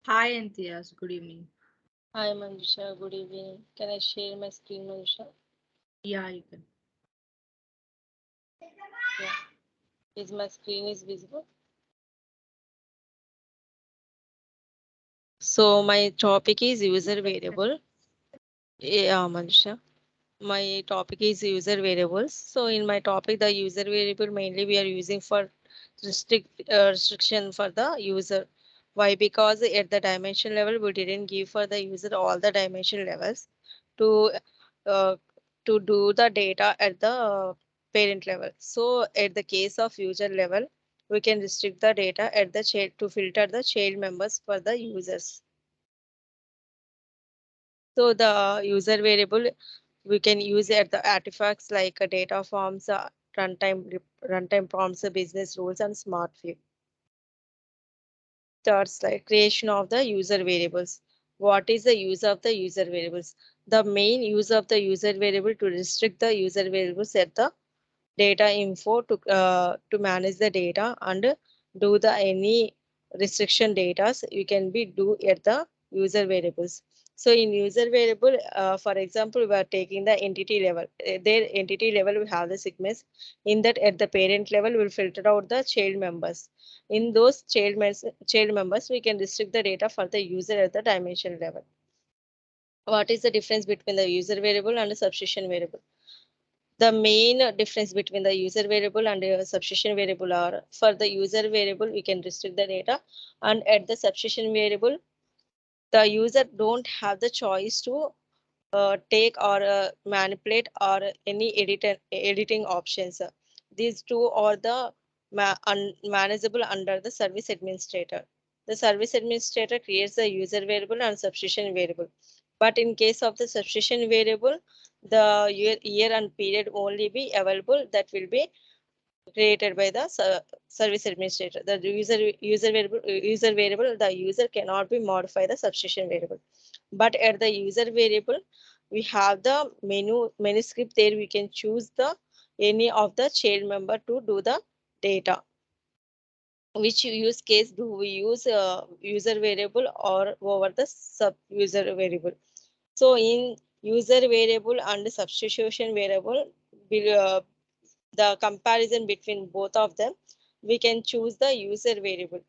Hi, Enthiyaz. Good evening. Hi Manjusha, good evening. Can I share my screen, Manjusha? Yeah, you can. Yeah. Is my screen is visible? So my topic is user variable. Yeah, Manjusha. My topic is user variables. So in my topic, the user variable mainly we are using for restriction for the user. Why? Because at the dimension level, we didn't give for the user all the dimension levels to uh, to do the data at the parent level. So at the case of user level, we can restrict the data at the child to filter the child members for the users. So the user variable we can use at the artifacts like data forms, runtime prompts, business rules, and smart view. Starts like creation of the user variables. What is the use of the user variables? The main use of the user variable to restrict the user variables at the data info to manage the data and do the any restriction data you can be do at the user variables. So in user variable, for example, we are taking the entity level. Their entity level we have the segments. In that at the parent level we'll filter out the child members. In those child members we can restrict the data for the user at the dimension level. What is the difference between the user variable and the substitution variable? The main difference between the user variable and the substitution variable are for the user variable we can restrict the data, and at the substitution variable the user don't have the choice to take or manipulate or any editing options. These two are the manageable under the service administrator. The service administrator creates the user variable and substitution variable. But in case of the substitution variable, the year and period only be available that will be created by the service administrator. The user variable, the user cannot be modify the substitution variable. But at the user variable, we have the menu script there. We can choose the any of the child member to do the data. Which use case do we use user variable or over the sub user variable? So in user variable and substitution variable, the comparison between both of them, we can choose the user variable.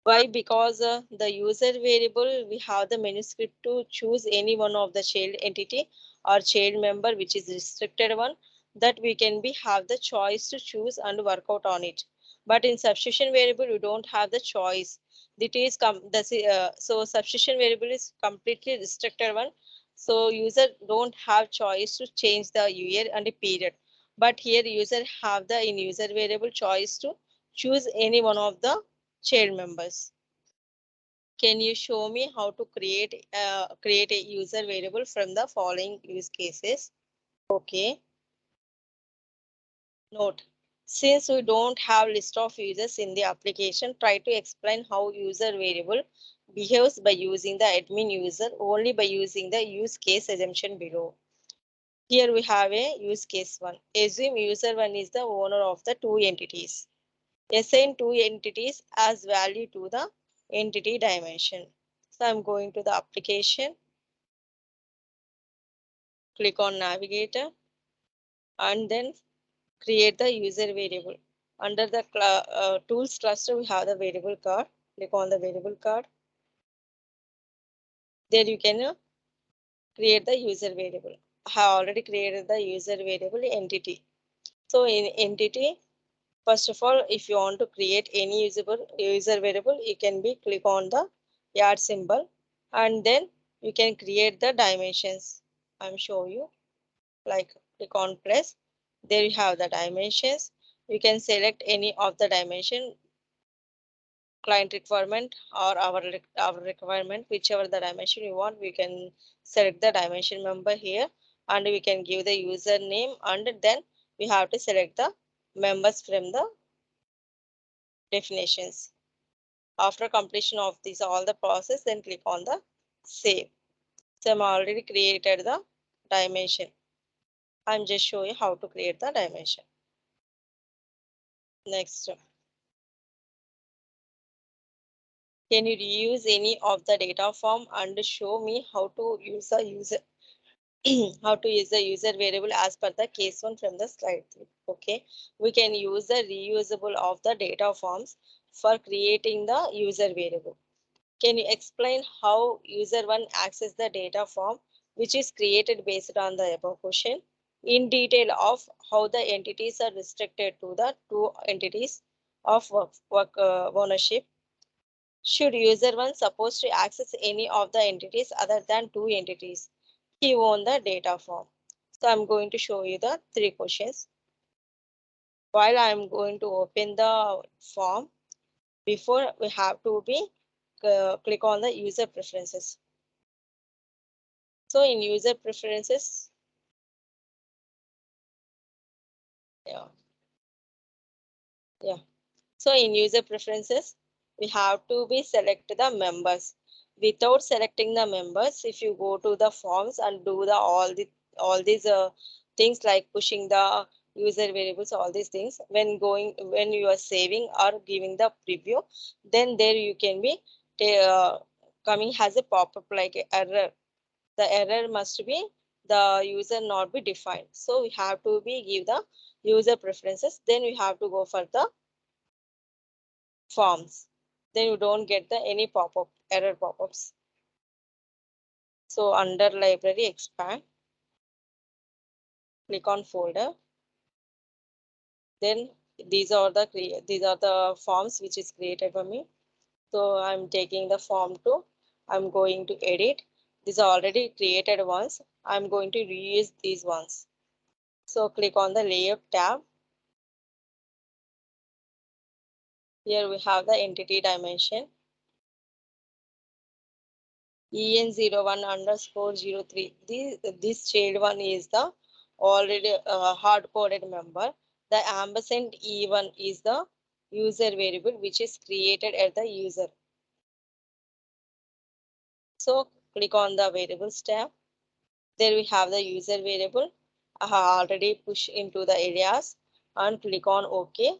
Why? Because the user variable, we have the menu script to choose any one of the child entity or child member, which is restricted one, that we can be have the choice to choose and work out on it. But in substitution variable, we don't have the choice. It is so substitution variable is completely restricted one. So user don't have choice to change the year and the period. But here user have the in user variable choice to choose any one of the child members. Can you show me how to create a user variable from the following use cases? Okay. Note. Since we don't have list of users in the application, try to explain how user variable behaves by using the admin user only by using the use case assumption below. Here we have a use case one. Assume user one is the owner of the two entities. Assign two entities as value to the entity dimension. So I'm going to the application, click on navigator, and then create the user variable. Under the tools cluster, we have the variable card. Click on the variable card. There you can create the user variable. I have already created the user variable entity. So in entity, first of all, if you want to create any user variable, you can be click on the yard symbol, and then you can create the dimensions. I'm show you like click on plus. There you have the dimensions. You can select any of the dimension, client requirement or our requirement, whichever the dimension you want. We can select the dimension member here, and we can give the username, and then we have to select the members from the definitions. After completion of this all the process, then click on the save. So I'm already created the dimension. I'm just showing how to create the dimension. Next, Can you reuse any of the data form and show me how to use the user how to use the user variable as per the case one from the slide 3. Okay, we can use the reusable of the data forms for creating the user variable. Can you explain how user one access the data form which is created based on the above question in detail of how the entities are restricted to the two entities of work ownership? Should user one supposed to access any of the entities other than two entities he own the data form? So I'm going to show you the three questions. While I'm going to open the form, before we have to be click on the user preferences. So in user preferences, yeah, yeah. So in user preferences, we have to be select the members. Without selecting the members, if you go to the forms and do the all these things like pushing the user variables, all these things, when you are saving or giving the preview, then there you can be uh, coming has a pop-up like a error. The error must be the user not be defined. So we have to be give the user preferences. Then we have to go for the forms. Then you don't get the any pop-up error pop-ups. So under library expand, click on folder. Then these are the forms which is created for me. So I'm taking the form to, I'm going to edit. These are already created ones. I'm going to reuse these ones. So click on the layout tab. Here we have the entity dimension. EN01_03. This child one is the already hard coded member. The ampersand E1 is the user variable which is created at the user. So click on the variables tab. There we have the user variable. I have already pushed into the areas and click on OK.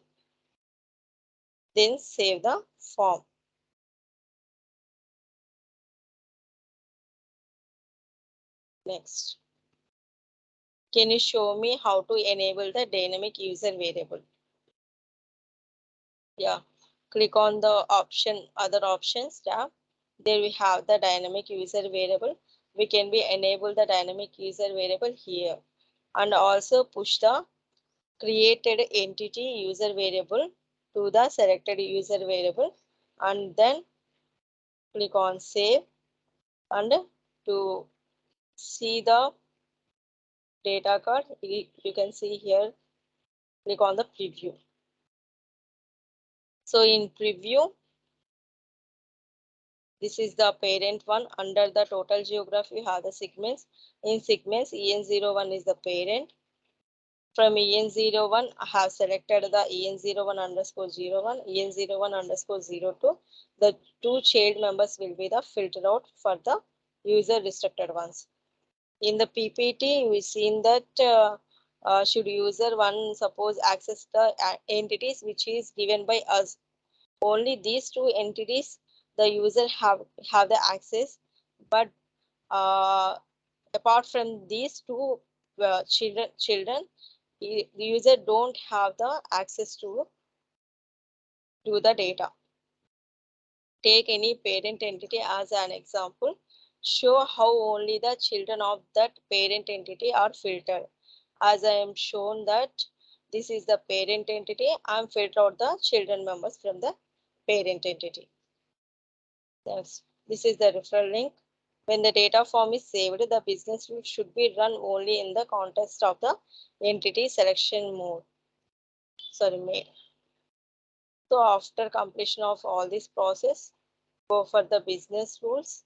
Then save the form. Next. Can you show me how to enable the dynamic user variable? Yeah, click on the option, other options tab. There we have the dynamic user variable. We can be enable the dynamic user variable here and also push the created entity user variable to the selected user variable and then click on save and to see the data card you can see here, click on the preview. So in preview, this is the parent one. Under the total geography, you have the segments. In segments, EN01 is the parent. From EN01, I have selected the EN01_01, EN01_02. The two child members will be the filter out for the user restricted ones. In the PPT, we've seen that should user one suppose access the entities which is given by us. Only these two entities the user have the access, but uh, apart from these two children, the user don't have the access to the data. Take any parent entity as an example. Show how only the children of that parent entity are filtered. As I am shown that this is the parent entity, I am filtered out the children members from the parent entity. This is the referral link. When the data form is saved, the business rule should be run only in the context of the entity selection mode. Sorry, made. So after completion of all this process, go for the business rules.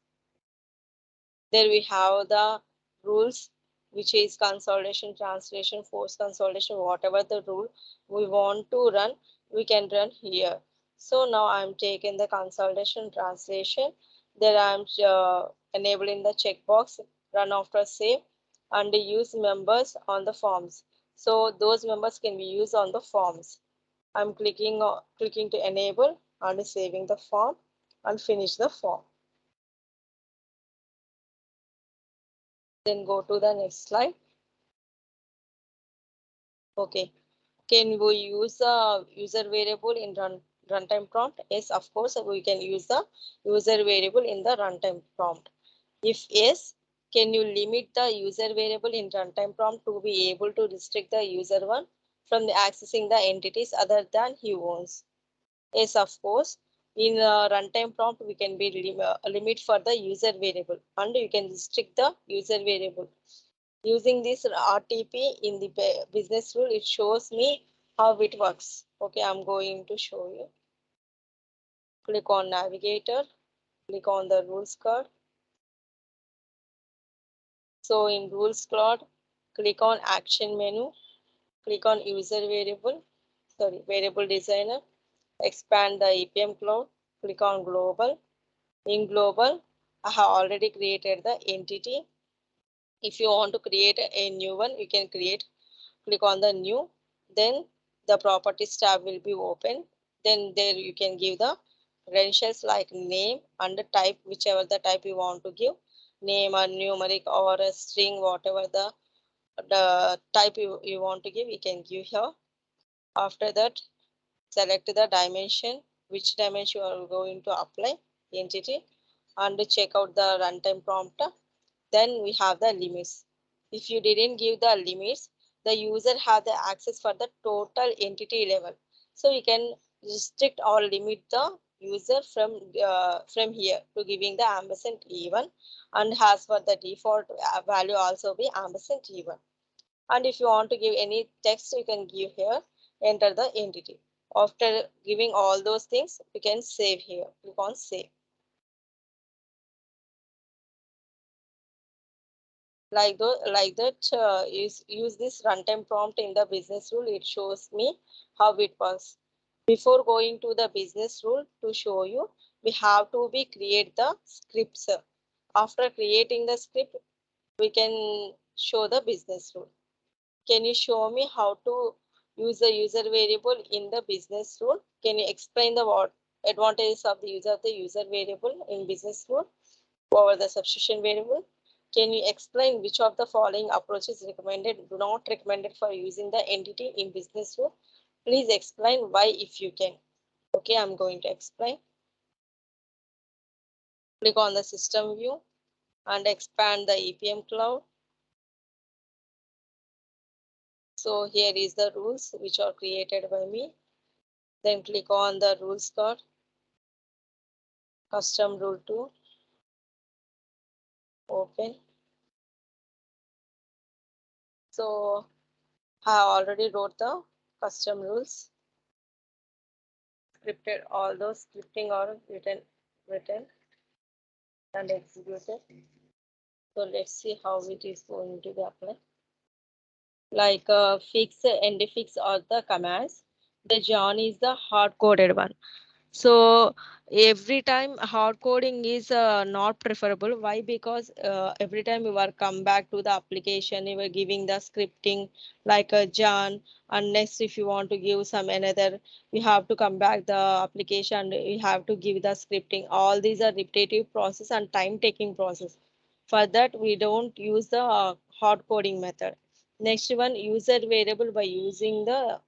There we have the rules, which is consolidation, translation, force consolidation, whatever the rule we want to run, we can run here. So now I'm taking the consolidation translation. There I'm enabling the checkbox, run after save, and use members on the forms. So those members can be used on the forms. I'm clicking to enable and saving the form. and finish the form. Then go to the next slide. Okay. Can we use the user variable in runtime prompt? Yes, of course, we can use the user variable in the runtime prompt. If yes, can you limit the user variable in runtime prompt to be able to restrict the user one from the accessing the entities other than he owns? Yes, of course. In runtime prompt, we can be limit for the user variable and you can restrict the user variable. Using this RTP in the business rule, it shows me how it works. Okay, I'm going to show you. Click on navigator, click on the rules card. So in rules card, click on action menu, click on user variable, sorry, variable designer, expand the EPM cloud, click on global. In global, I have already created the entity. If you want to create a new one, you can create, click on the new, then the properties tab will be open. Then there you can give the credentials like name and the type, whichever the type you want to give, name or numeric or a string, whatever the type you want to give, you can give here. After that, select the dimension, which dimension you are going to apply, entity, and check out the runtime prompt. Then we have the limits. If you didn't give the limits, the user have the access for the total entity level. So we can restrict or limit the user from here to giving the ampersand even, and as for the default value also be ampersand even. And if you want to give any text, you can give here, enter the entity. After giving all those things, you can save here. Click on save. Like that, use this runtime prompt in the business rule. It shows me how it works. Before going to the business rule to show you, we have to be create the scripts. After creating the script, we can show the business rule. Can you show me how to use the user variable in the business rule? Can you explain the what advantages of the user variable in business rule over the substitution variable? Can you explain which of the following approaches recommended, do not recommended for using the entity in business rule? Please explain why if you can. Okay, I'm going to explain. Click on the system view and expand the EPM cloud. So here is the rules which are created by me. Then click on the rules card, custom rule 2, open. So I already wrote the custom rules, scripted all those scripting are written and executed. So let's see how it is going to be applied. Like fix and fix are the commands. The John is the hard coded one. So every time hard coding is not preferable. Why? Because every time you are come back to the application, you are giving the scripting like a John, and next if you want to give some another, you have to come back the application. You have to give the scripting. All these are repetitive process and time taking process. For that, we don't use the hard coding method. Next one, user variable by using the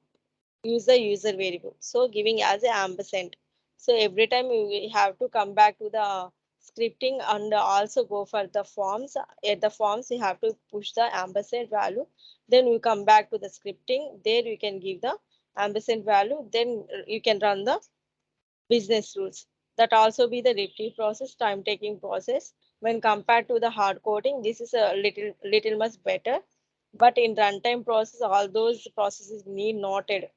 user variable. So giving as a ampersand. So every time we have to come back to the scripting and also go for the forms. At the forms, you have to push the ampersand value. Then we come back to the scripting. There you can give the ampersand value. Then you can run the business rules. That also be the repeat process, time taking process. When compared to the hard coding, this is a little much better. But in runtime process, all those processes need noted.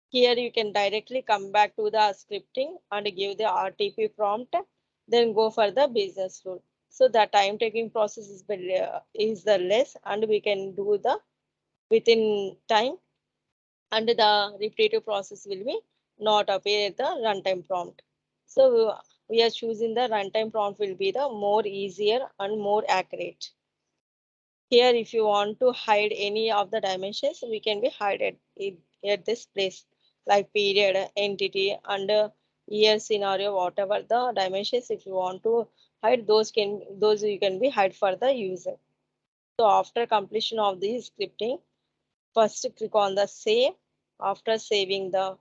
Here you can directly come back to the scripting and give the RTP prompt, then go for the business rule. So the time taking process is the less, and we can do the within time, and the repetitive process will be not appear at the runtime prompt. So we are choosing the runtime prompt will be the more easier and more accurate. Here, if you want to hide any of the dimensions, we can be hided at this place, like period, entity, and year scenario, whatever the dimensions, if you want to hide, those you can be hide for the user. So after completion of the scripting, first click on the save. After saving the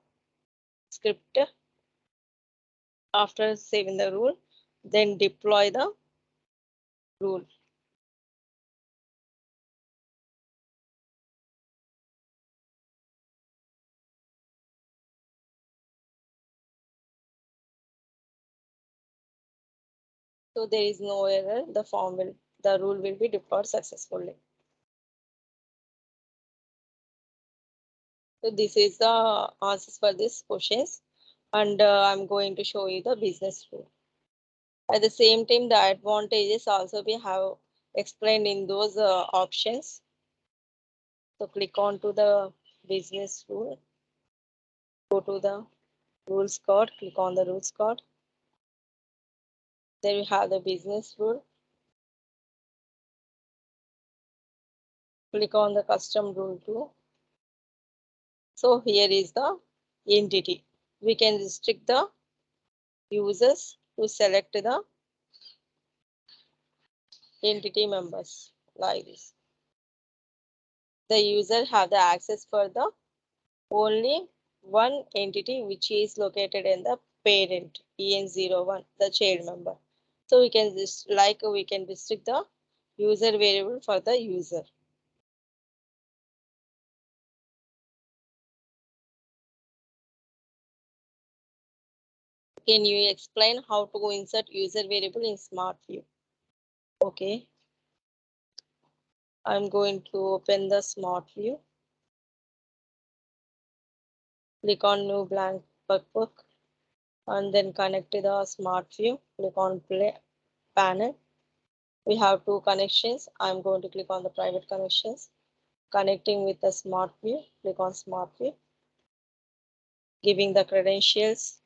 script, after saving the rule, then deploy the rule. So there is no error. The rule will be deployed successfully. So this is the answers for these questions, and I'm going to show you the business rule. At the same time, the advantages also we have explained in those options. So click on to the business rule, go to the rules card, click on the rules card. There we have the business rule. Click on the custom rule too. So here is the entity. We can restrict the users to select the entity members like this. The user have the access for the only one entity which is located in the parent en01, the child member. So we can just like we can restrict the user variable for the user. Can you explain how to insert user variable in Smart View? Okay, I'm going to open the Smart View. Click on New Blank Workbook and then connect to the Smart View. Click on Play Panel. We have two connections. I'm going to click on the private connections. Connecting with the Smart View. Click on Smart View. Giving the credentials.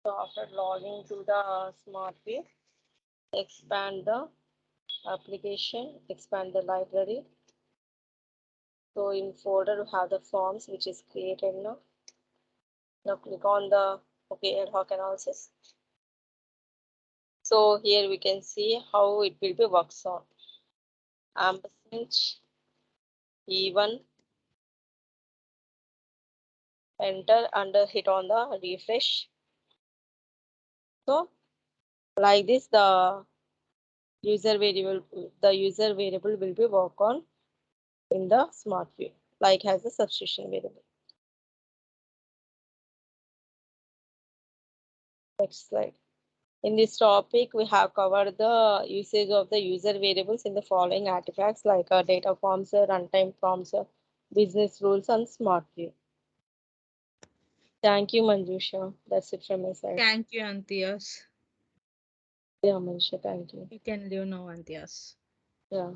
So after logging to the Smart View, expand the application, expand the library. So in folder we have the forms which is created now. Now click on the OK ad hoc analysis. So here we can see how it will be works on. Ampersand E1, enter and hit on the refresh. So like this the user variable will be work on in the Smart View, like has a substitution variable. Next slide. In this topic, we have covered the usage of the user variables in the following artifacts like data forms, runtime prompts, business rules, and Smart View. Thank you, Manjusha. That's it from my side. Thank you, Enthiyaz. Yeah, Manjusha, thank you. You can leave now, Enthiyaz. Yeah.